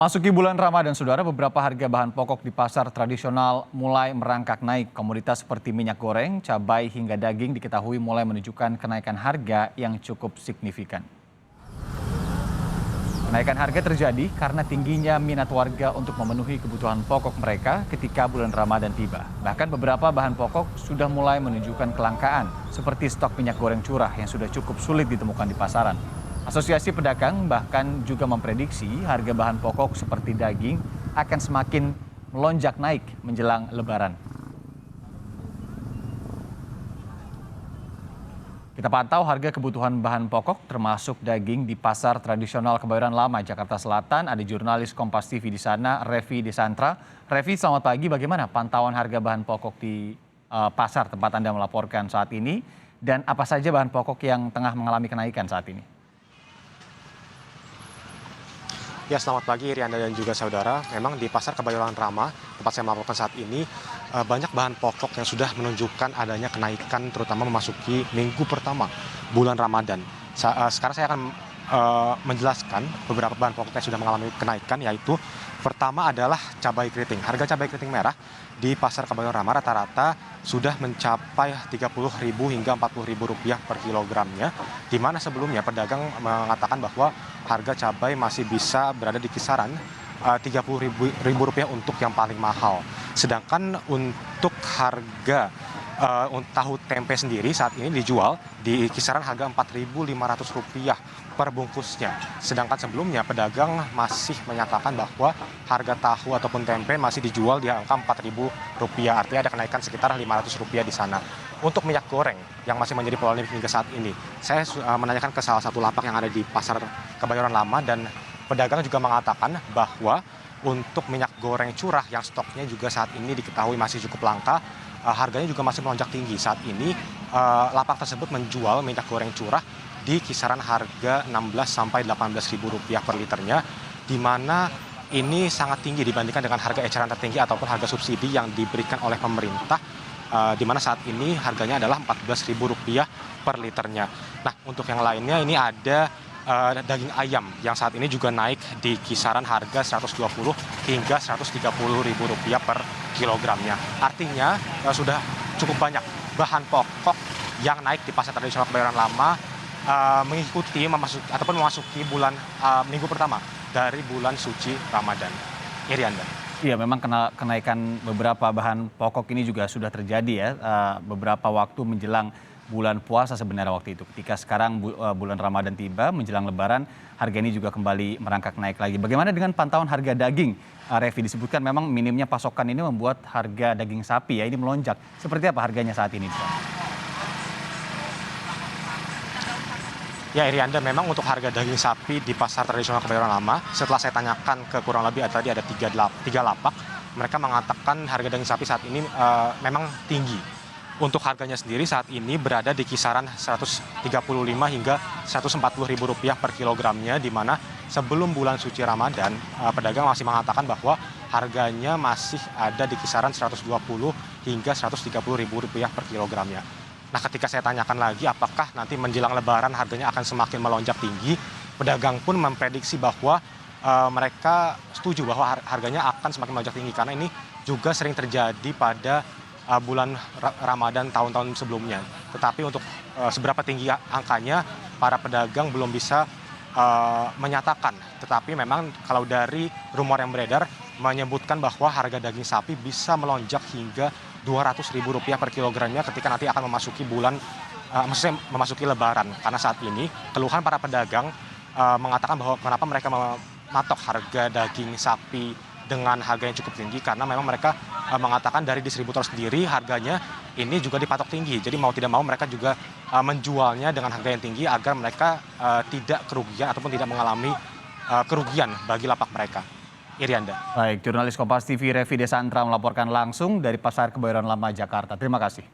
Masuki bulan Ramadan, saudara, beberapa harga bahan pokok di pasar tradisional mulai merangkak naik. Komoditas seperti minyak goreng, cabai, hingga daging diketahui mulai menunjukkan kenaikan harga yang cukup signifikan. Kenaikan harga terjadi karena tingginya minat warga untuk memenuhi kebutuhan pokok mereka ketika bulan Ramadan tiba. Bahkan beberapa bahan pokok sudah mulai menunjukkan kelangkaan, seperti stok minyak goreng curah yang sudah cukup sulit ditemukan di pasaran. Asosiasi Pedagang bahkan juga memprediksi harga bahan pokok seperti daging akan semakin melonjak naik menjelang Lebaran. Kita pantau harga kebutuhan bahan pokok termasuk daging di pasar tradisional Kebayoran Lama, Jakarta Selatan. Ada jurnalis Kompas TV di sana, Revi Desantra. Revi, selamat pagi. Bagaimana pantauan harga bahan pokok di pasar tempat Anda melaporkan saat ini? Dan apa saja bahan pokok yang tengah mengalami kenaikan saat ini? Ya, selamat pagi Rianda dan juga saudara. Memang di pasar Kebayoran Lama, tempat saya melaporkan saat ini, banyak bahan pokok yang sudah menunjukkan adanya kenaikan, terutama memasuki minggu pertama bulan Ramadan. Sekarang saya akan menjelaskan beberapa bahan pokok yang sudah mengalami kenaikan, yaitu pertama adalah cabai keriting. Harga cabai keriting merah di pasar Kebayoran Lama rata-rata sudah mencapai Rp30.000 hingga Rp40.000 per kilogramnya, di mana sebelumnya pedagang mengatakan bahwa harga cabai masih bisa berada di kisaran Rp30.000 untuk yang paling mahal. Sedangkan untuk harga tahu tempe sendiri saat ini dijual di kisaran harga Rp4.500 per bungkusnya. Sedangkan sebelumnya pedagang masih menyatakan bahwa harga tahu ataupun tempe masih dijual di angka Rp4.000. Artinya ada kenaikan sekitar Rp500 di sana. Untuk minyak goreng yang masih menjadi polemik hingga saat ini, saya menanyakan ke salah satu lapak yang ada di pasar Kebayoran Lama, dan pedagang juga mengatakan bahwa untuk minyak goreng curah yang stoknya juga saat ini diketahui masih cukup langka, harganya juga masih melonjak tinggi. Saat ini lapak tersebut menjual minyak goreng curah di kisaran harga Rp16.000 sampai Rp18.000 per liternya, di mana ini sangat tinggi dibandingkan dengan harga eceran tertinggi ataupun harga subsidi yang diberikan oleh pemerintah, di mana saat ini harganya adalah Rp14.000 per liternya. Nah, untuk yang lainnya ini ada daging ayam yang saat ini juga naik di kisaran harga Rp120 hingga Rp130.000 per kilogramnya. Artinya sudah cukup banyak bahan pokok yang naik di pasar tradisional Kebayoran Lama mengikuti memasuki bulan minggu pertama dari bulan suci Ramadan. Irianda. Iya, memang kenaikan beberapa bahan pokok ini juga sudah terjadi ya beberapa waktu menjelang bulan puasa sebenarnya waktu itu. Ketika sekarang bulan Ramadan tiba menjelang Lebaran, harga ini juga kembali merangkak naik lagi. Bagaimana dengan pantauan harga daging? Revi, disebutkan memang minimnya pasokan ini membuat harga daging sapi ya ini melonjak. Seperti apa harganya saat ini? Ya, Irianda, memang untuk harga daging sapi di pasar tradisional Kebayoran Lama, setelah saya tanyakan ke kurang lebih tadi ada tiga lapak, mereka mengatakan harga daging sapi saat ini memang tinggi. Untuk harganya sendiri saat ini berada di kisaran Rp135 hingga Rp140.000 per kilogramnya, di mana sebelum bulan suci Ramadan, pedagang masih mengatakan bahwa harganya masih ada di kisaran Rp120 hingga Rp130.000 per kilogramnya. Nah, ketika saya tanyakan lagi apakah nanti menjelang Lebaran harganya akan semakin melonjak tinggi, pedagang pun memprediksi bahwa mereka setuju bahwa harganya akan semakin melonjak tinggi, karena ini juga sering terjadi pada bulan Ramadan tahun-tahun sebelumnya. Tetapi untuk seberapa tinggi angkanya, para pedagang belum bisa menyatakan. Tetapi memang kalau dari rumor yang beredar menyebutkan bahwa harga daging sapi bisa melonjak hingga Rp200.000 per kilogramnya ketika nanti akan memasuki maksudnya memasuki Lebaran. Karena saat ini keluhan para pedagang mengatakan bahwa kenapa mereka mematok harga daging sapi dengan harga yang cukup tinggi, karena memang mereka mengatakan dari distributor sendiri harganya ini juga dipatok tinggi. Jadi mau tidak mau mereka juga menjualnya dengan harga yang tinggi agar mereka tidak kerugian ataupun tidak mengalami kerugian bagi lapak mereka. Irianda. Baik, jurnalis Kompas TV Revi Desantra melaporkan langsung dari Pasar Kebayoran Lama, Jakarta. Terima kasih.